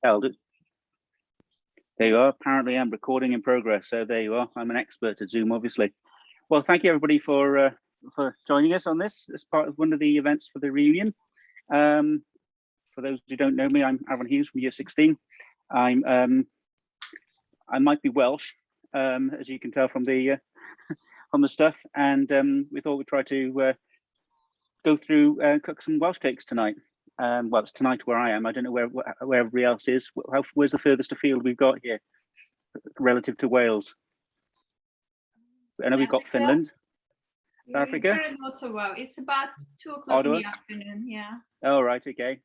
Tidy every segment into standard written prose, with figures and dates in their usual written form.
held it. There you are. Apparently, I'm recording in progress. So there you are. I'm an expert at Zoom, obviously. Well, thank you everybody for joining us on this as part of one of the events for the reunion. For those who don't know me, I'm Arfon Hughes from Year 16. I might be Welsh, as you can tell from the stuff, and we thought we'd try to go through cook some Welsh cakes tonight. Well, it's tonight where I am. I don't know where everybody else is. Where's the furthest afield we've got here relative to Wales? I know we've got Finland. Africa? Very not so well. It's about 2 o'clock in the afternoon, yeah. Oh, right, okay.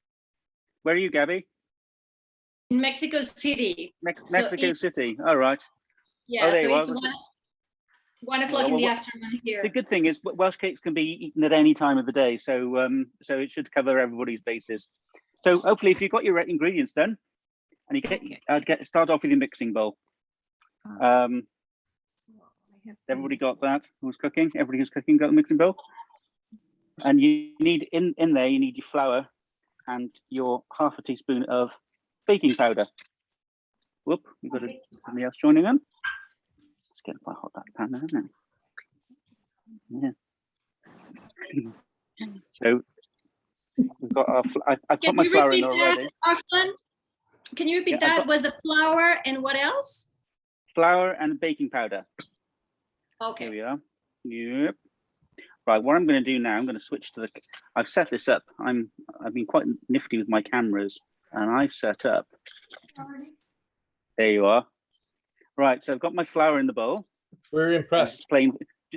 Where are you, Gabby? In Mexico City. Mexico City, all right. Yeah, so it's 1 o'clock in the afternoon here. The good thing is Welsh cakes can be eaten at any time of the day, so so it should cover everybody's bases. So hopefully if you've got your ingredients done, and you start off with your mixing bowl. Everybody got that? Who's cooking? Everybody who's cooking got the mixing bowl? And you need, in there, you need your flour and your half a teaspoon of baking powder. Whoop, we've got somebody else joining in. Let's get quite hot that pan now, isn't it? Yeah. So we've got our, I've put my flour in already. Arfon? Can you repeat that? Was the flour and what else? Flour and baking powder. Okay. Here we are. Yep. Right, what I'm going to do now, I'm going to switch to the, I've set this up. I've been quite nifty with my cameras, and I've set up. There you are. Right, so I've got my flour in the bowl. We're impressed.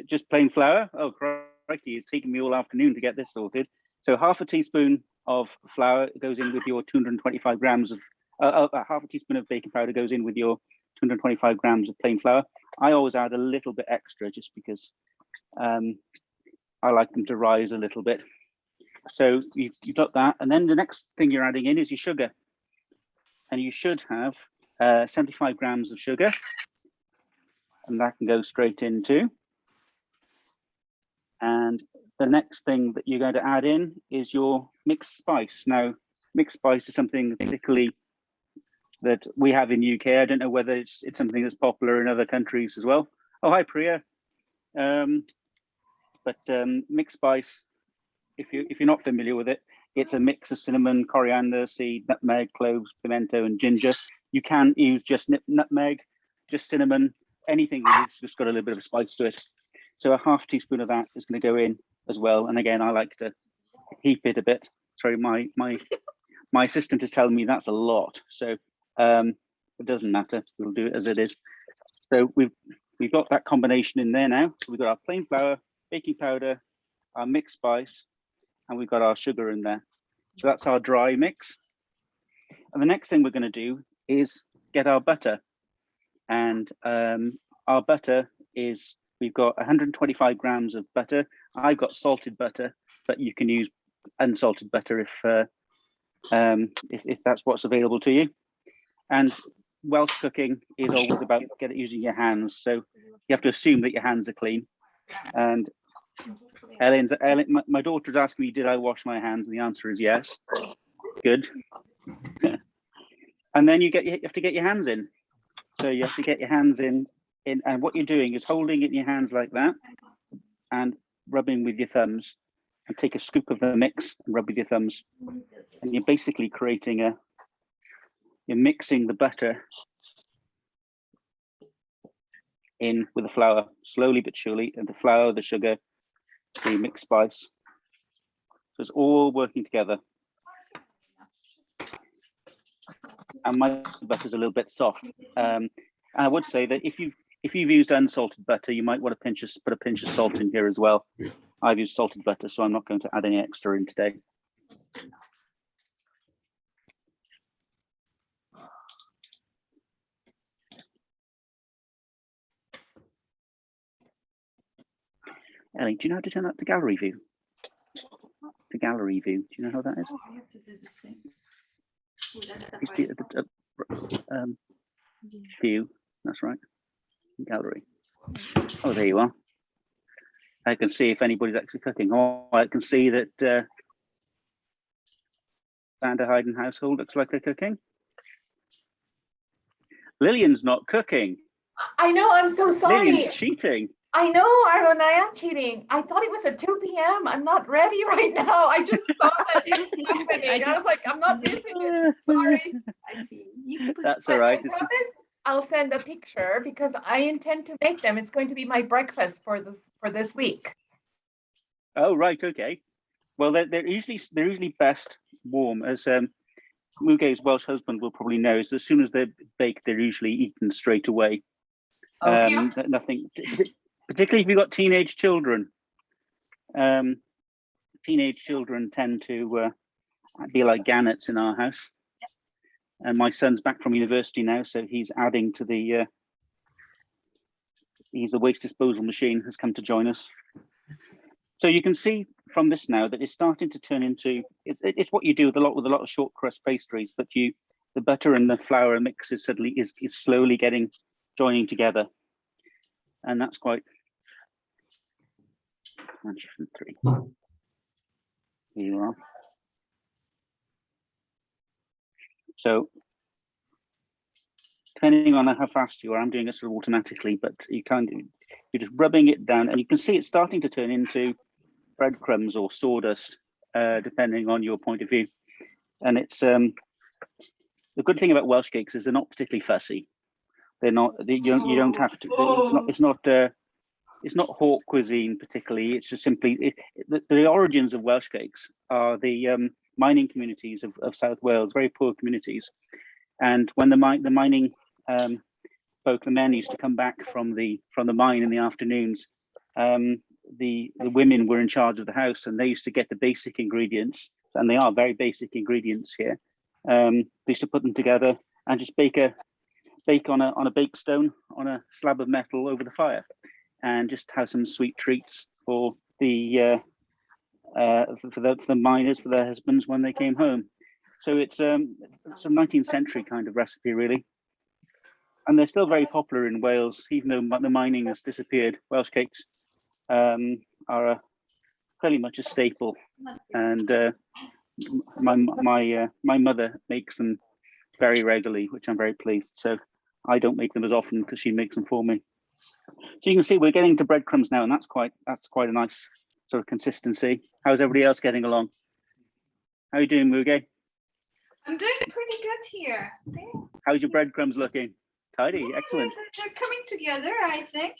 Just plain flour. Oh, crikey, it's taken me all afternoon to get this sorted. So half a teaspoon of flour goes in with your 225 grams of, half a teaspoon of baking powder goes in with your 225 grams of plain flour. I always add a little bit extra just because I like them to rise a little bit. So you've got that, and then the next thing you're adding in is your sugar, and you should have 75 grams of sugar, and that can go straight into. And the next thing that you're going to add in is your mixed spice. Now, mixed spice is something particularly that we have in UK. I don't know whether it's something that's popular in other countries as well. Oh, hi, Priya. But mixed spice, if you're not familiar with it, it's a mix of cinnamon, coriander seed, nutmeg, cloves, pimento, and ginger. You can use just nutmeg, just cinnamon, anything that's just got a little bit of spice to it. So a half teaspoon of that is going to go in as well. And again, I like to heap it a bit. Sorry, my assistant is telling me that's a lot. So it doesn't matter. We'll do it as it is. So we've got that combination in there now. So we've got our plain flour, baking powder, our mixed spice, and we've got our sugar in there. So that's our dry mix. And the next thing we're going to do is get our butter. And our butter is, we've got 125 grams of butter. I've got salted butter, but you can use unsalted butter if that's what's available to you. And Welsh cooking is always about using your hands. So you have to assume that your hands are clean. And Ellen, my daughter's asking me, did I wash my hands? And the answer is yes. Good. And then you have to get your hands in. So you have to get your hands in, and what you're doing is holding it in your hands like that and rubbing with your thumbs, and take a scoop of the mix and rub with your thumbs. And you're basically you're mixing the butter in with the flour, slowly but surely, and the flour, the sugar, the mixed spice. So it's all working together. And my butter's a little bit soft. And I would say that if you've used unsalted butter, you might want to put a pinch of salt in here as well. I've used salted butter, so I'm not going to add any extra in today. Ellie, do you know how to turn up the gallery view? The gallery view, do you know how that is? Oh, I have to do the same. Oh, that's the view, that's right. Gallery. Oh, there you are. I can see if anybody's actually cooking. Oh, I can see that Van der Heyden household looks like they're cooking. Lillian's not cooking. I know, I'm so sorry. Lillian's cheating. I know, Arfon, I am cheating. I thought it was at 2 p.m. I'm not ready right now. I just saw that it's happening. I was like, I'm not missing it. Sorry. I see. You can put That's But all right. I promise I'll send a picture because I intend to make them. It's going to be my breakfast for this week. Oh, right. Okay. Well, they're usually best warm, as Muge's Welsh husband will probably know. Is as soon as they're baked, they're usually eaten straight away. Okay. Nothing, particularly if you've got teenage children. Teenage children tend to be like gannets in our house. And my son's back from university now, so he's adding to the. He's a waste disposal machine, has come to join us. So you can see from this now that it's starting to turn into. It's what you do with a lot of short crust pastries, but the butter and the flour mix is suddenly is slowly joining together, and that's quite. 3. Here you are. So, depending on how fast you are, I'm doing it sort of automatically, but you're just rubbing it down, and you can see it's starting to turn into breadcrumbs or sawdust, depending on your point of view. And it's the good thing about Welsh cakes is they're not particularly fussy. They're not. You don't have to. It's not haute cuisine particularly. It's just simply the origins of Welsh cakes are the mining communities of South Wales, very poor communities. And when the mining folk, the men used to come back from the mine in the afternoons, the women were in charge of the house, and they used to get the basic ingredients, and they are very basic ingredients here. They used to put them together and just bake on a bake stone on a slab of metal over the fire, and just have some sweet treats for the miners, for their husbands when they came home. So it's some 19th century kind of recipe, really. And they're still very popular in Wales, even though the mining has disappeared. Welsh cakes are fairly much a staple, and my mother makes them very regularly, which I'm very pleased. So I don't make them as often because she makes them for me. So you can see we're getting to breadcrumbs now, and that's quite a nice sort of consistency. How's everybody else getting along? How are you doing, Muge? I'm doing pretty good here. See? How's your breadcrumbs looking? Tidy, Yeah, excellent. They're coming together, I think.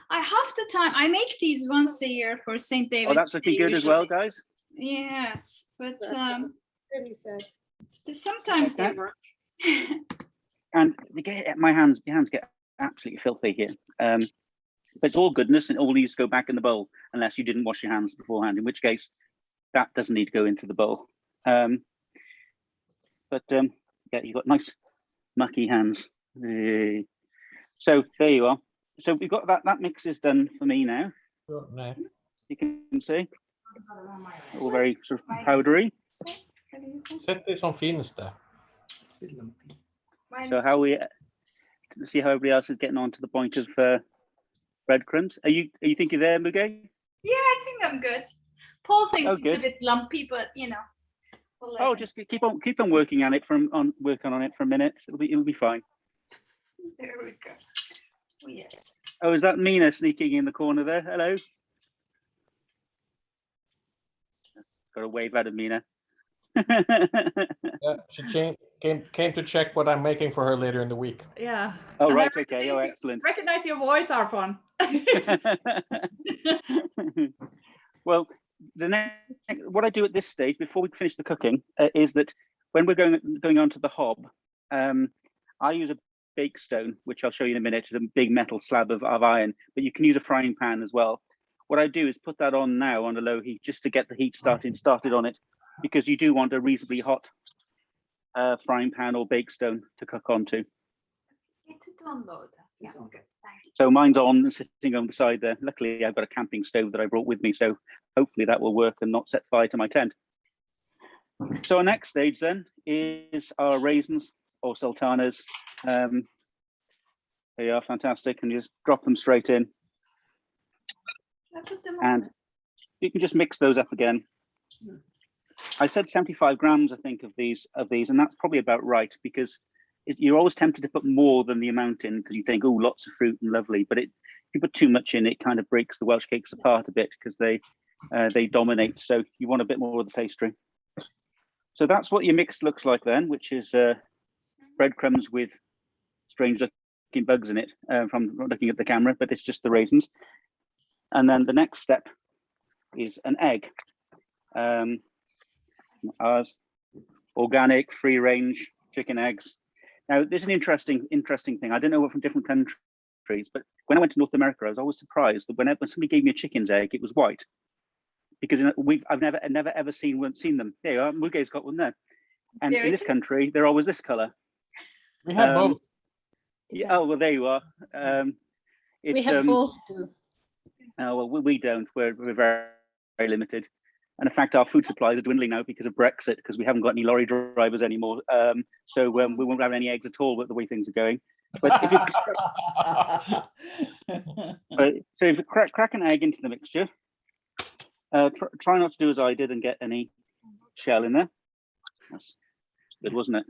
I have the time. I make these once a year for St. David's. Oh, that's looking good as well, guys. Yes, but Really says. sometimes they work. And your hands get absolutely filthy here. But it's all goodness, and all needs to go back in the bowl unless you didn't wash your hands beforehand, in which case that doesn't need to go into the bowl. Yeah, you've got nice mucky hands. So there you are. So we've got that mix is done for me now. You can see all very sort of powdery. Set this on Finsta. So how we see how everybody else is getting on to the point of breadcrumbs. Are you thinking there, Muge? Yeah, I think I'm good. Paul thinks it's good. a bit lumpy, but you know. Oh, just keep on working on it working on it for a minute. It'll be fine. There we go. Oh, yes. Oh, is that Mina sneaking in the corner there? Hello. Got a wave out of Mina. Yeah, she came to check what I'm making for her later in the week. Yeah. Oh, And right. I Okay. Oh, excellent. Recognize your voice, Arfon. Well, what I do at this stage before we finish the cooking is that when we're going on to the hob, I use a bake stone, which I'll show you in a minute. It's a big metal slab of iron, but you can use a frying pan as well. What I do is put that on now on a low heat just to get the heat started on it, because you do want a reasonably hot frying pan or bake stone to cook onto. Get it on load. Yeah. Okay. Thank you. So mine's on, sitting on the side there. Luckily, I've got a camping stove that I brought with me, so hopefully that will work and not set fire to my tent. So our next stage then is our raisins or sultanas. They are fantastic, and you just drop them straight in. I put them And on. you can just mix those up again. I said 75 grams, I think, of these, and that's probably about right, because you're always tempted to put more than the amount in because you think, oh, lots of fruit and lovely. But if you put too much in, it kind of breaks the Welsh cakes apart a bit because they dominate. So you want a bit more of the pastry. So that's what your mix looks like then, which is breadcrumbs with strange looking bugs in it from looking at the camera, but it's just the raisins. And then the next step is an egg. Ours, organic, free range chicken eggs. Now, this is an interesting thing. I don't know what from different countries, but when I went to North America, I was always surprised that when somebody gave me a chicken's egg, it was white. Because I've never ever seen them. There you are, Muge's got one there. And There in it this is. country, they're always this color. We have both. Yeah, oh, well, there you are. We have both too. Oh, well, we don't. We're very, very limited. And in fact, our food supplies are dwindling now because of Brexit, because we haven't got any lorry drivers anymore. So we won't have any eggs at all with the way things are going. But if you crack an egg into the mixture, try not to do as I did and get any shell in there. That's good, wasn't it?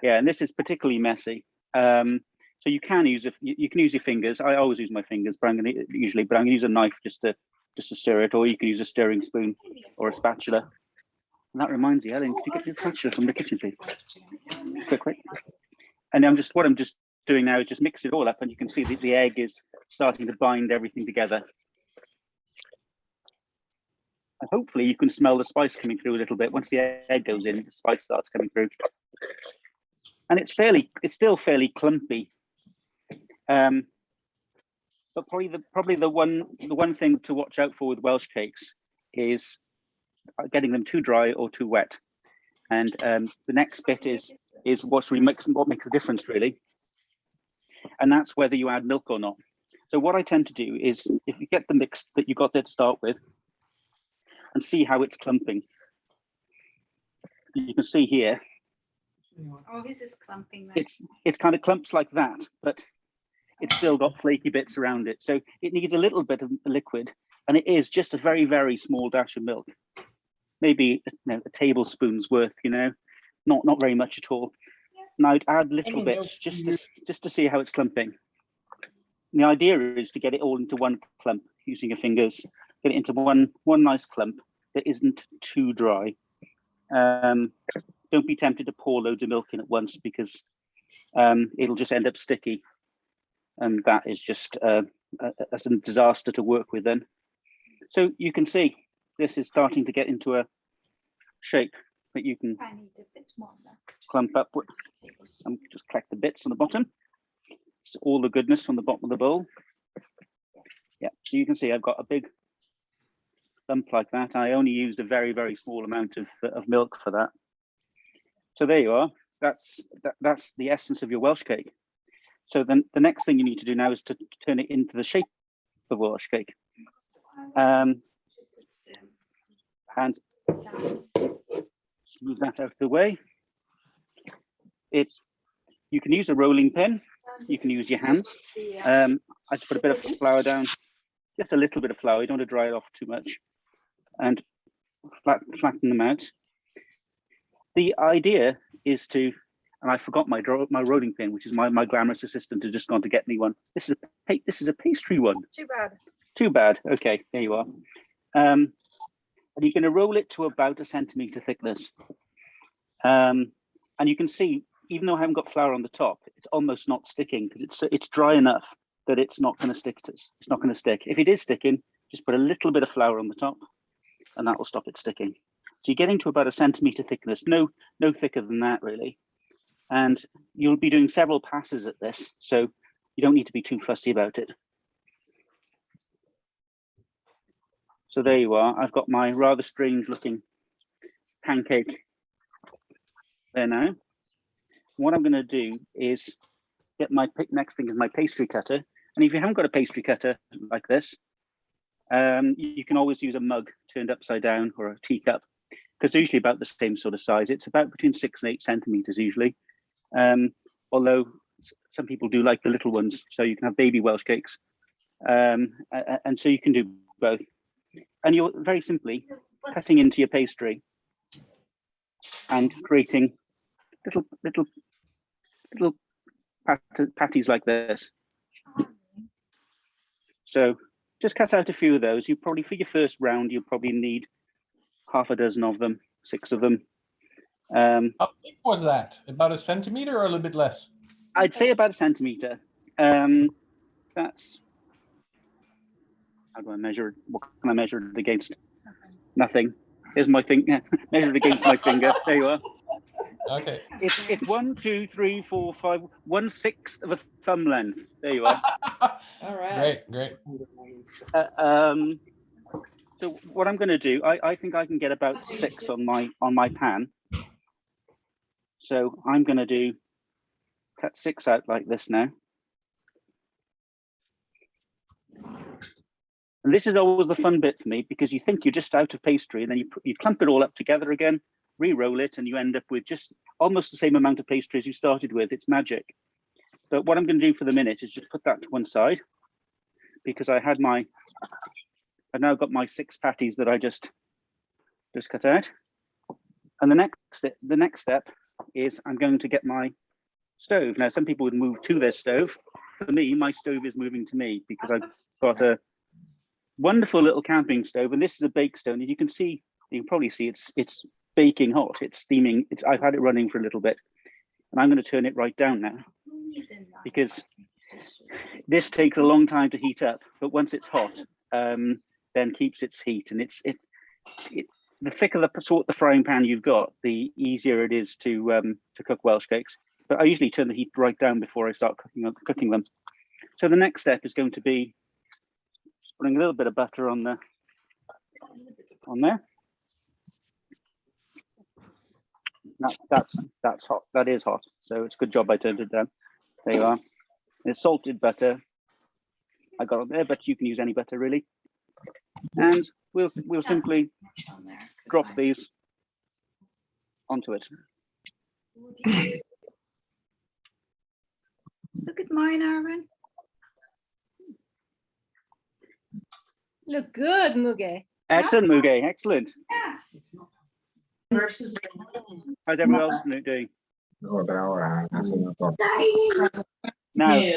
Yeah, and this is particularly messy. So you can use your fingers. I always use my fingers, but I'm going to use a knife just to stir it, or you can use a stirring spoon or a spatula. And that reminds me, Ellen, could you get your spatula from the kitchen, please? Quick. And what I'm just doing now is just mix it all up, and you can see that the egg is starting to bind everything together. And hopefully you can smell the spice coming through a little bit. Once the egg goes in, the spice starts coming through. And it's still fairly clumpy. But probably the one thing to watch out for with Welsh cakes is getting them too dry or too wet. And the next bit is what makes the difference really. And that's whether you add milk or not. So what I tend to do is, if you get the mix that you got there to start with, and see how it's clumping. You can see here. Oh, this is clumping. It's kind of clumps like that, but it's still got flaky bits around it. So it needs a little bit of liquid, and it is just a very, very small dash of milk. Maybe a tablespoon's worth, not very much at all. And I'd add little bits just to see how it's clumping. And the idea is to get it all into one clump using your fingers, get it into one nice clump that isn't too dry. Don't be tempted to pour loads of milk in at once, because it'll just end up sticky. And that is just a disaster to work with then. So you can see this is starting to get into a shape that you can I need a bit more milk. clump up with. And just collect the bits on the bottom. It's all the goodness from the bottom of the bowl. Yeah, so you can see I've got a big lump like that. I only used a very, very small amount of milk for that. So there you are. That's the essence of your Welsh cake. So then the next thing you need to do now is to turn it into the shape of Welsh cake. And smooth that out of the way. You can use a rolling pin. You can use your hands. I just put a bit of flour down, just a little bit of flour. You don't want to dry it off too much, and flatten them out. The idea is to, and I forgot my rolling pin, which is my glamorous assistant has just gone to get me one. This is a pastry one. Too bad. Too bad. Okay, there you are. And you're going to roll it to about 1 centimeter thickness. And you can see, even though I haven't got flour on the top, it's almost not sticking because it's dry enough that it's not going to stick. It's not going to stick. If it is sticking, just put a little bit of flour on the top, and that will stop it sticking. So you're getting to about 1 centimeter thickness, no thicker than that really. And you'll be doing several passes at this, so you don't need to be too fussy about it. So there you are. I've got my rather strange looking pancake there now. What I'm going to do is get next thing is my pastry cutter. And if you haven't got a pastry cutter like this, you can always use a mug turned upside down or a teacup, because they're usually about the same sort of size. It's about between 6 and 8 centimeters usually. Although some people do like the little ones, so you can have baby Welsh cakes. And so you can do both. And you're very simply cutting into your pastry and creating little patties like this. So just cut out a few of those. You probably, for your first round, you'll probably need half a dozen of them, 6 of them. How big was that? About a centimeter or a little bit less? I'd say about a centimeter. That's, how do I measure it? What can I measure it against? Nothing. Here's my finger. Measure it against my finger. There you are. Okay. It's 1, 2, 3, 4, 5, 1/6 of a thumb length. There you are. All right. Great. So what I'm going to do, I think I can get about 6 on my pan. So I'm going to cut 6 out like this now. And this is always the fun bit for me, because you think you're just out of pastry, and then you clump it all up together again, re-roll it, and you end up with just almost the same amount of pastry as you started with. It's magic. But what I'm going to do for the minute is just put that to one side, because I've now got my 6 patties that I just cut out. And the next step is I'm going to get my stove. Now, some people would move to their stove. For me, my stove is moving to me, because I've got a wonderful little camping stove, and this is a bake stone, and you can probably see it's baking hot. It's steaming. I've had it running for a little bit, and I'm going to turn it right down now, because this takes a long time to heat up. But once it's hot, then keeps its heat, and the thicker the frying pan you've got, the easier it is to cook Welsh cakes. But I usually turn the heat right down before I start cooking them. So the next step is going to be putting a little bit of butter on there. That's hot. That is hot. So it's a good job I turned it down. There you are. It's salted butter. I got it there, but you can use any butter really. And we'll simply drop these onto it. Look at mine, Arfon. Look good, Muge. Excellent, Muge. Excellent. Yes. How's everyone else doing? Now,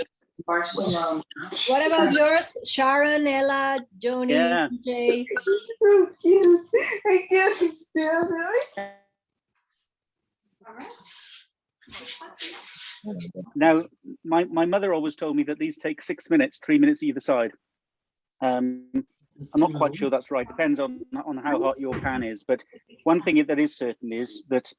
Barcelona. What about yours? Sharon, Ella, Joni, Yeah. Jay. So cute. I can't still do it. All right. now, my mother always told me that these take 6 minutes, 3 minutes either side. I'm not quite sure that's right. Depends on how hot your pan is. But one thing that is certain is that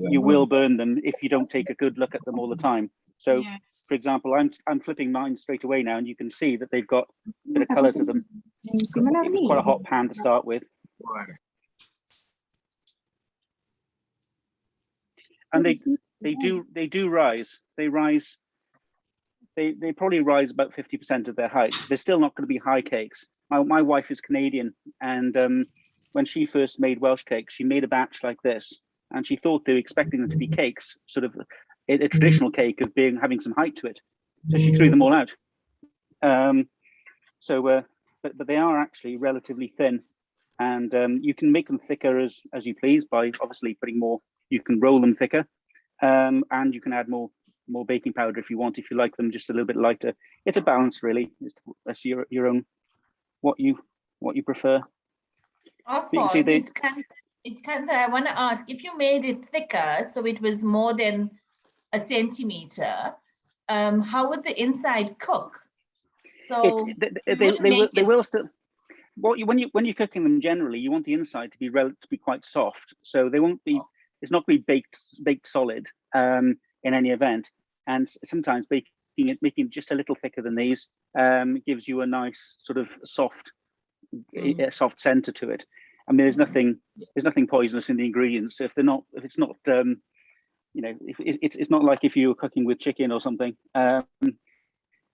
you will burn them if you don't take a good look at them all the time. So, Yes. for example, I'm flipping mine straight away now, and you can see that they've got a bit of colour to them. It was quite a hot pan to start with. And they do rise. They rise. They probably rise about 50% of their height. They're still not going to be high cakes. My wife is Canadian, and when she first made Welsh cakes, she made a batch like this, and she thought they were expecting them to be cakes, sort of a traditional cake of having some height to it. So she threw them all out. But they are actually relatively thin, and you can make them thicker as you please by obviously putting more. You can roll them thicker, and you can add more baking powder if you want. If you like them just a little bit lighter, it's a balance really. It's your own what you prefer. Arfon, it's kind of, I want to ask, if you made it thicker, so it was more than a centimeter, how would the inside cook? So They will still. When you're cooking them, generally you want the inside to be quite soft, so they won't be. It's not going to be baked solid in any event. And sometimes making it just a little thicker than these gives you a nice sort of soft center to it. I mean, there's nothing poisonous in the ingredients. If it's not, it's not like if you were cooking with chicken or something, and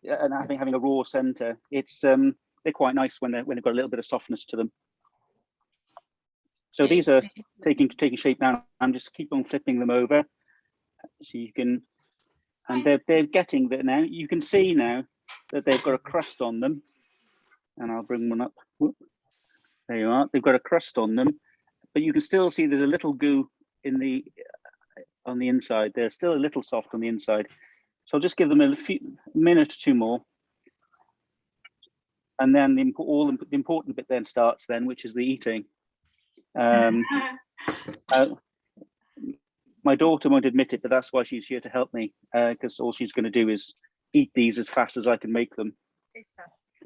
having a raw center. They're quite nice when they've got a little bit of softness to them. So these are taking shape now. I'm just keep on flipping them over, so you can, and they're getting there now. You can see now that they've got a crust on them, and I'll bring one up. Whoop. There you are. They've got a crust on them, but you can still see there's a little goo in the on the inside. They're still a little soft on the inside. So I'll just give them a minute or two more. And then the important bit then starts then, which is the eating. My daughter won't admit it, but that's why she's here to help me, because all she's going to do is eat these as fast as I can make them.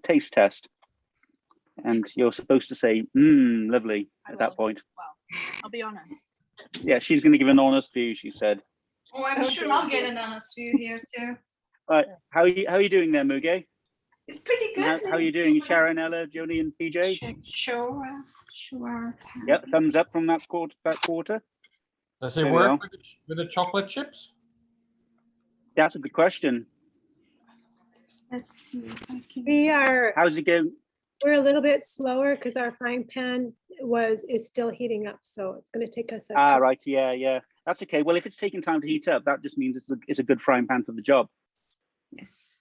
Taste test. And you're supposed to say, lovely, at that point. Well, I'll be honest. Yeah, she's going to give an honest view, she said. Oh, I'm sure I'll get an honest view here too. Right, how are you doing there, Muge? It's pretty good. How are you doing, Sharon, Ella, Joni, and PJ? Sure. Yep, thumbs up from that quarter. Does it There we work are. with the chocolate chips? That's a good question. Let's see if I can. How's it going? We're a little bit slower because our frying pan is still heating up, so it's going to take us. Right, yeah. That's okay. Well, if it's taking time to heat up, that just means it's a good frying pan for the job. Yes.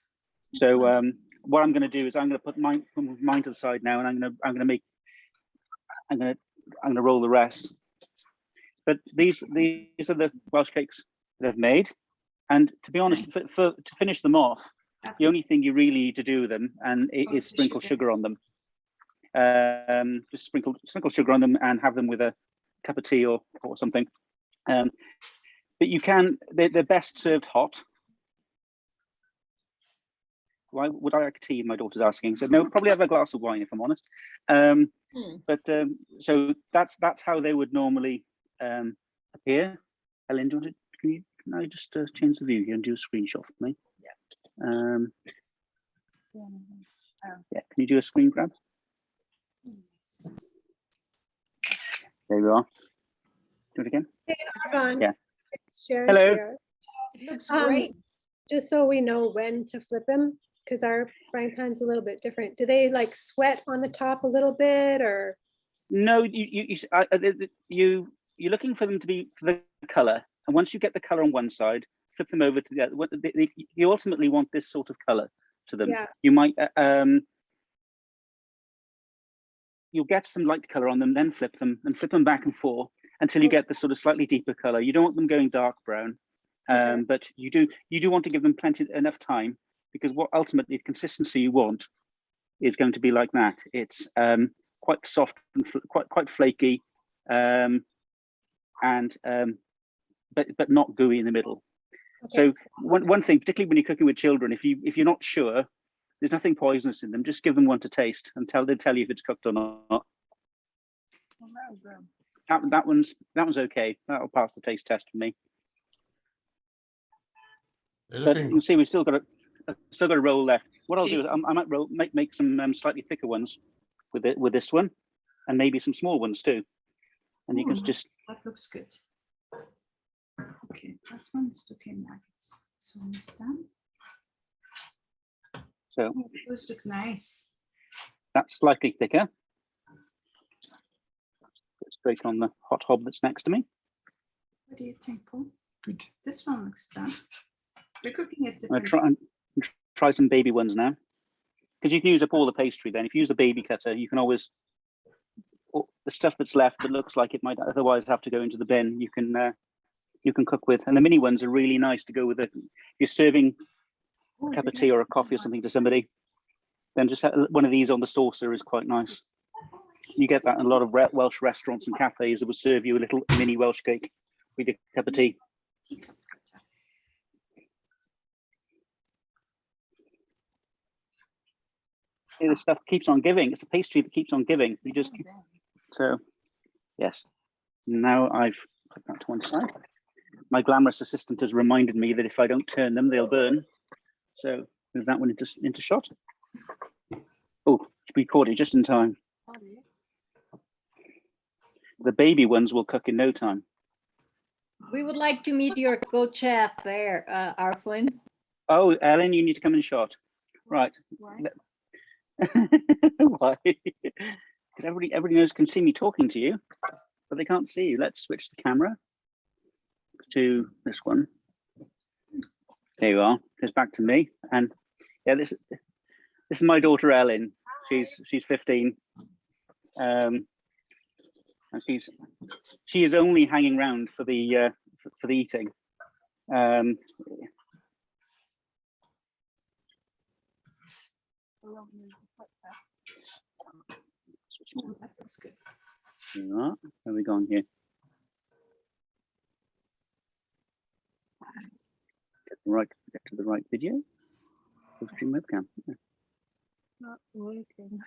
So what I'm going to do is I'm going to put mine to the side now, and I'm going to roll the rest. But these are the Welsh cakes that I've made, and to be honest, to finish them off, the only thing you really need to do with them is sprinkle sugar on them. Just sprinkle sugar on them and have them with a cup of tea or something. But you can, they're best served hot. Why would I like tea? My daughter's asking. So no, probably have a glass of wine if I'm honest. But so that's how they would normally appear. Ellen, can I just change the view here and do a screenshot for me? Yeah, can you do a screen grab? There we are. Do it again. Yeah. Hello. Here. It looks great. Just so we know when to flip them, because our frying pan's a little bit different. Do they like sweat on the top a little bit, or? No, you're looking for them to be for the color, and once you get the color on one side, flip them over to the other. You ultimately want this sort of color to them. Yeah. You might you'll get some light color on them, then flip them back and forth until you get the sort of slightly deeper color. You don't want them going dark brown, but you do want to give them enough time, because what ultimately the consistency you want is going to be like that. It's quite soft and quite flaky, but not gooey in the middle. So one thing, particularly when you're cooking with children, if you're not sure, there's nothing poisonous in them. Just give them one to taste, and they'll tell you if it's cooked or not. That one's okay. That'll pass the taste test for me. But you can see we've still got a roll left. What I'll do is I might make some slightly thicker ones with this one, and maybe some small ones too. And you can just. That looks good. Okay, that one's looking like it's almost done. So those look nice. That's slightly thicker. Straight on the hot hob that's next to me. What do you think, Paul? Good. This one looks done. We're cooking it I'll different. try some baby ones now, because you can use up all the pastry. Then, if you use the baby cutter, you can always the stuff that's left that looks like it might otherwise have to go into the bin. You can cook with, and the mini ones are really nice to go with it. If you're serving a cup of tea or a coffee or something to somebody, then just one of these on the saucer is quite nice. You get that in a lot of Welsh restaurants and cafes that will serve you a little mini Welsh cake with your cup of tea. Yeah, this stuff keeps on giving. It's a pastry that keeps on giving. So, yes. Now I've put that to one side. My glamorous assistant has reminded me that if I don't turn them, they'll burn. So move that one into shot. Oh, we caught it just in time. The baby ones will cook in no time. We would like to meet your co-chef there, Arfon. Oh, Ellen, you need to come in shot. Right. Why? Why? Because everybody knows can see me talking to you, but they can't see you. Let's switch the camera to this one. There you are. It's back to me. And yeah, this is my daughter Ellen. She's 15. And she is only hanging around for the for the eating. Where are we going here? Get to the right video. Full screen webcam. Not working.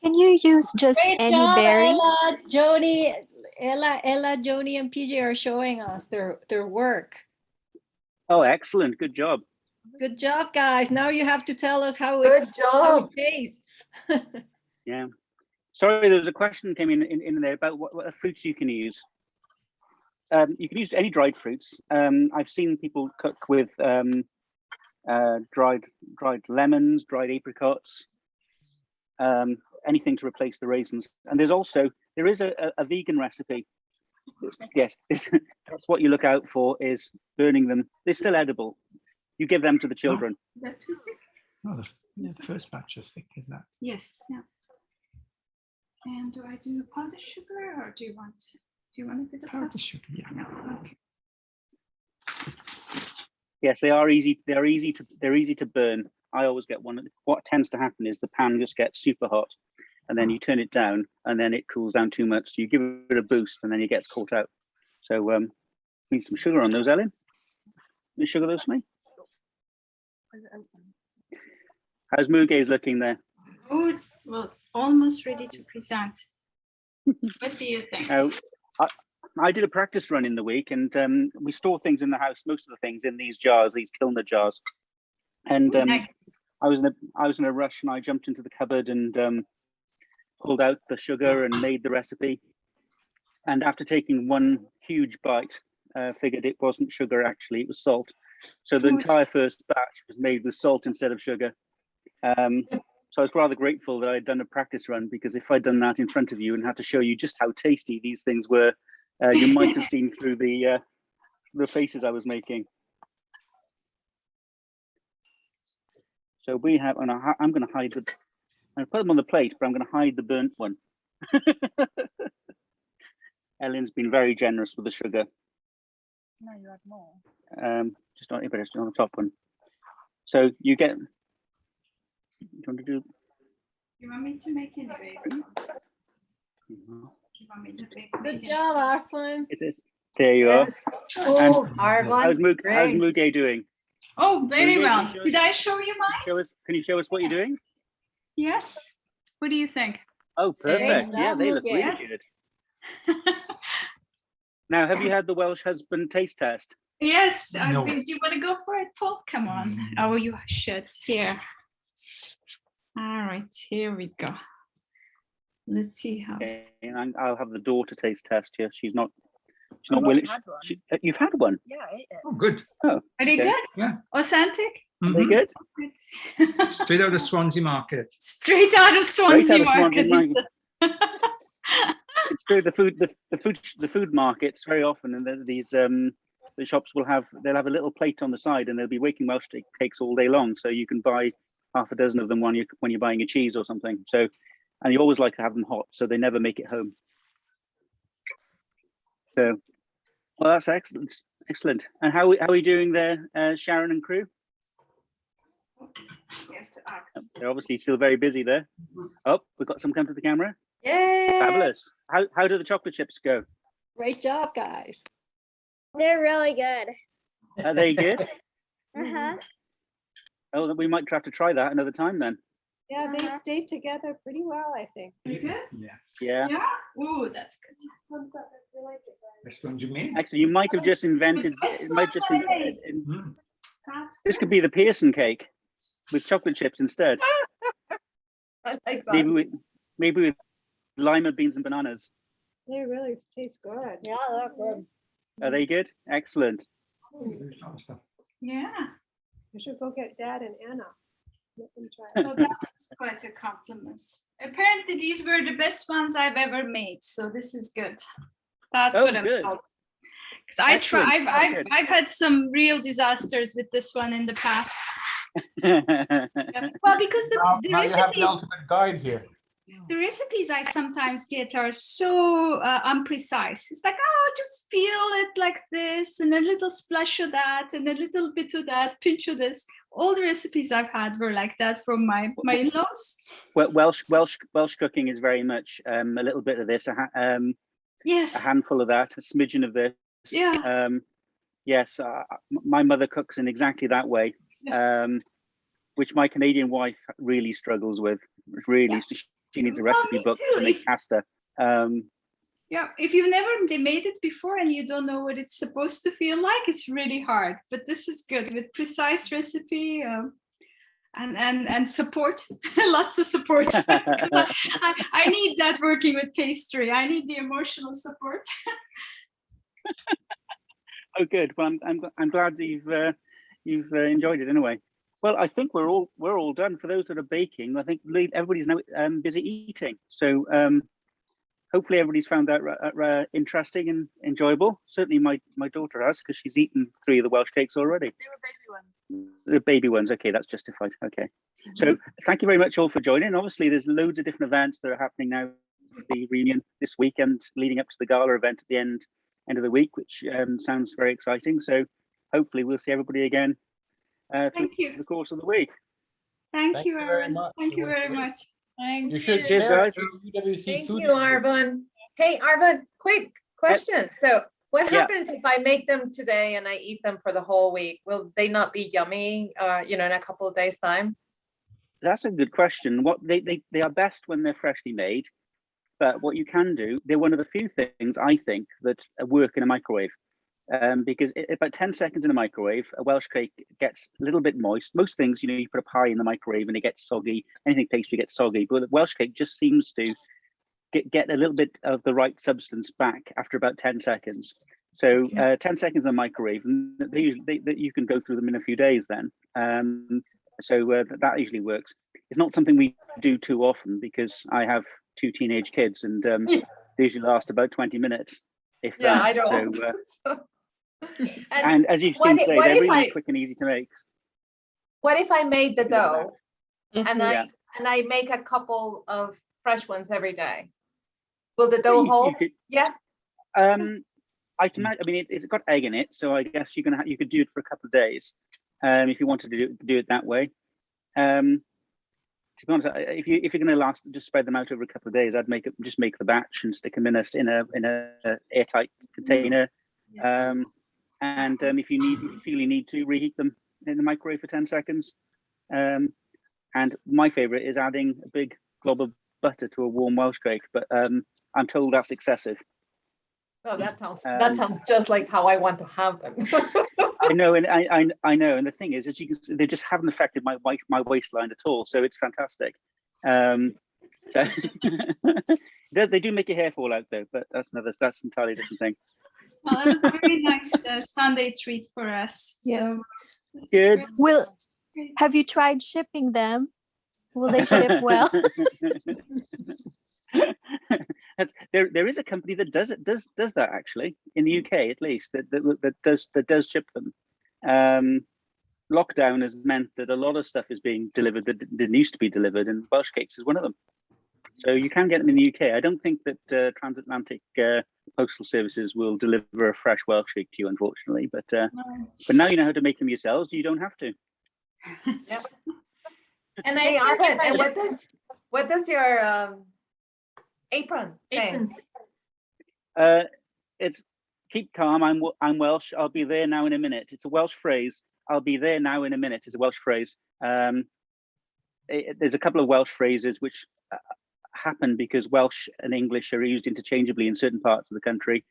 Can you use just Great any job, berries? Ella, Jody, Ella, Jody, and PJ are showing us their work. Oh, excellent! Good job. Good job, guys. Now you have to tell us how Good how job. it tastes. Yeah. Sorry, there was a question came in there about what fruits you can use. You can use any dried fruits. I've seen people cook with dried lemons, dried apricots, anything to replace the raisins. And there is a vegan recipe. Yes, that's what you look out for, is burning them. They're still edible. You give them to the children. Is that too thick? No, the first batch is thick, is that? Yes. Yeah. And do I do powdered sugar, or do you want a bit of Powdered sugar, yeah. No. Okay. Yes, they are easy. They're easy to burn. I always get one. What tends to happen is the pan just gets super hot, and then you turn it down, and then it cools down too much. So you give it a boost, and then it gets caught out. So need some sugar on those, Ellen. You sugar those for me? How's Mugays looking there? Good. Well, it's almost ready to present. What do you think? I did a practice run in the week, and we store things in the house, most of the things in these jars, these Kilner jars. And I was in a rush, and I jumped into the cupboard and pulled out the sugar and made the recipe. And after taking one huge bite, figured it wasn't sugar, actually, it was salt. So the entire first batch was made with salt instead of sugar. So I was rather grateful that I'd done a practice run, because if I'd done that in front of you and had to show you just how tasty these things were, you might have seen through the faces I was making. So we have, and I'm going to hide the, I put them on the plate, but I'm going to hide the burnt one. Ellen's been very generous with the sugar. No, you had more. Just on the top one. So you get. Do you want to do? You want me to make it big? Good job, Arfon. It is. There you are. Oh, How's Muge doing? Oh, very Muge, well. can you Did I show you mine? Can you show us what you're doing? Yes. What do you think? Oh, perfect. Yeah, they look really Yes. good. Now, have you had the Welsh husband taste test? Yes. No. Do you want to go for it, Paul? Come on. Oh, you should. Here. All right. Here we go. Let's see how. Okay, and I'll have the daughter taste test here. She's not willing. You've had one? Yeah, I ate it. Oh, good. Are they Okay. good? Yeah. Authentic? Are they Mhm. good? Straight out of Swansea Market. Straight out of Swansea of Swansea Market. It's through the food markets very often, and these the shops they'll have a little plate on the side, and they'll be making Welsh cakes all day long. So you can buy half a dozen of them when you're buying a cheese or something. So, and you always like to have them hot, so they never make it home. So, well, that's excellent. Excellent. And how are we doing there, Sharon and crew? They're obviously still very busy there. Oh, we've got some come to the camera. Yay! Fabulous. How do the chocolate chips go? Great job, guys. They're really good. Are they good? Uh-huh. Oh, we might have to try that another time then. Yeah, they stay together pretty well, I think. Is it? Yes. Yeah. Yeah. Ooh, that's good. Which one do you mean? Actually, you might have just invented. This It might one's just. I made. Mm. That's This could be the Pearson cake with chocolate chips instead. I like that. Maybe with lima beans and bananas. They really taste good. Yeah, they're good. Are they good? Excellent. There's a lot of stuff. yeah. I should go get Dad and Anna. Let them try it. So that's quite a compliment. Apparently, these were the best ones I've ever made. So this is good. That's Oh, what I'm good. told. Because I try, Excellent. I've Good. I've had some real disasters with this one in the past. Yeah. Well, because the Now you have recipe the ultimate guide here. the recipes I sometimes get are so unprecise. It's like, oh, just feel it like this, and a little splash of that, and a little bit of that, pinch of this. All the recipes I've had were like that from my in-laws. Well, Welsh cooking is very much a little bit of this, Yes. a handful of that, a smidgen of this. Yeah. Yes, my mother cooks in exactly that way, Yes. which my Canadian wife really struggles with. Really, she needs a recipe book to make pasta. Yeah, if you've never made it before and you don't know what it's supposed to feel like, it's really hard. But this is good with precise recipe and support, lots of support. I need that working with pastry. I need the emotional support. Oh, good. Well, I'm glad that you've enjoyed it anyway. Well, I think we're all done. For those that are baking, I think everybody's now busy eating. So hopefully everybody's found that interesting and enjoyable. Certainly my daughter has, because she's eaten 3 of the Welsh cakes already. They were baby ones. The baby ones. Okay, that's justified. Okay. So thank you very much all for joining. Obviously, there's loads of different events that are happening now for the reunion this weekend, leading up to the gala event at the end of the week, which sounds very exciting. So hopefully we'll see everybody again through the course of the week. Thank you very much. Thank you very much. You should Cheers, share guys. UWC Thank food you, Arfon. Hey, Arfon, quick question. So what Yeah. happens if I make them today and I eat them for the whole week? Will they not be yummy, in a couple of days' time? That's a good question. What they are best when they're freshly made, but what you can do, they're one of the few things I think that work in a microwave. Because about 10 seconds in a microwave, a Welsh cake gets a little bit moist. Most things, you put a pie in the microwave and it gets soggy. Anything pastry gets soggy, but the Welsh cake just seems to get a little bit of the right substance back after about 10 seconds. So 10 seconds in the microwave, and you can go through them in a few days then. So that usually works. It's not something we do too often because I have 2 teenage kids, and they usually last about 20 minutes. If Yeah, that. I don't. So, and as you've seen today, they're really quick and easy to make. What if I made the dough and Yeah. I make a couple of fresh ones every day? Will the dough hold? Yeah. I can. I mean, it's got egg in it, so I guess you could do it for a couple of days, if you wanted to do it that way. To be honest, if you're going to just spread them out over a couple of days, I'd just make the batch and stick them in a airtight container. Yes. And if you really need to, reheat them in the microwave for 10 seconds. And my favorite is adding a big glob of butter to a warm Welsh cake, but I'm told that's excessive. Oh, that sounds just like how I want to have them. I know, and I know, and the thing is, as you can see, they just haven't affected my waistline at all, so it's fantastic. So they do make your hair fall out though, but that's entirely different thing. Well, that was a very nice Sunday treat for us. Yeah. So, Good. Have you tried shipping them? Will they ship well? There is a company that does that actually in the UK, at least, that does ship them. Lockdown has meant that a lot of stuff is being delivered that didn't used to be delivered, and Welsh cakes is one of them. So you can get them in the UK. I don't think that transatlantic postal services will deliver a fresh Welsh cake to you, unfortunately. But now you know how to make them yourselves. You don't have to. Yep. And Hey, I Arfon, and what does your apron say? It's keep calm. I'm Welsh. I'll be there now in a minute. It's a Welsh phrase. I'll be there now in a minute is a Welsh phrase. There's a couple of Welsh phrases which happen because Welsh and English are used interchangeably in certain parts of the country,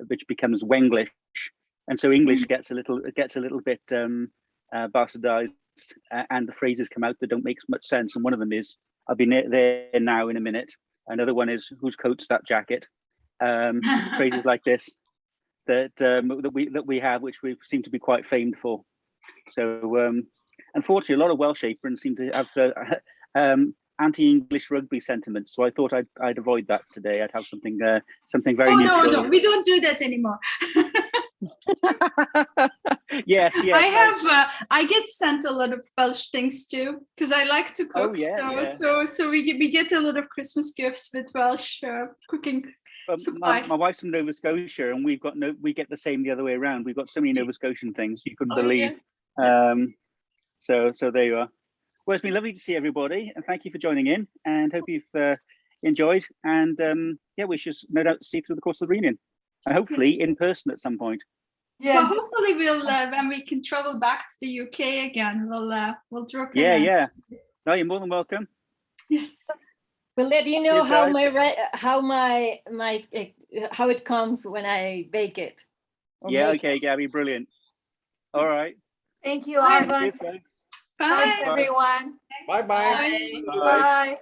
which becomes Wenglish, and so English gets a little bit bastardized, and the phrases come out that don't make much sense. And one of them is "I'll be there now in a minute." Another one is "Whose coat's that jacket?" Phrases like this that we have, which we seem to be quite famed for. So unfortunately, a lot of Welsh aprons seem to have anti-English rugby sentiments. So I thought I'd avoid that today. I'd have something very neutral. No, we don't do that anymore. Yes, yes. I have. I get sent a lot of Welsh things too because I like to cook. Oh, yeah, so yeah. so we get a lot of Christmas gifts with Welsh cooking My, supplies. my wife's from Nova Scotia, and we get the same the other way around. We've got so many Nova Scotian things you couldn't Oh, believe. So there you are. Well, it's been lovely to see everybody, and thank you for joining in. And hope you've enjoyed. And yeah, we should no doubt see you through the course of the reunion, and hopefully in person at some point. Well, hopefully we'll when we can travel back to the UK again, we'll drop in. Yeah. No, you're more than welcome. Yes. We'll let you know Cheers, how how it comes when I bake it. or Yeah, make it. okay, Gabby, brilliant. All right. Thank you, Cheers, Arfon. folks. Bye. Thanks, everyone. Bye-bye. Bye.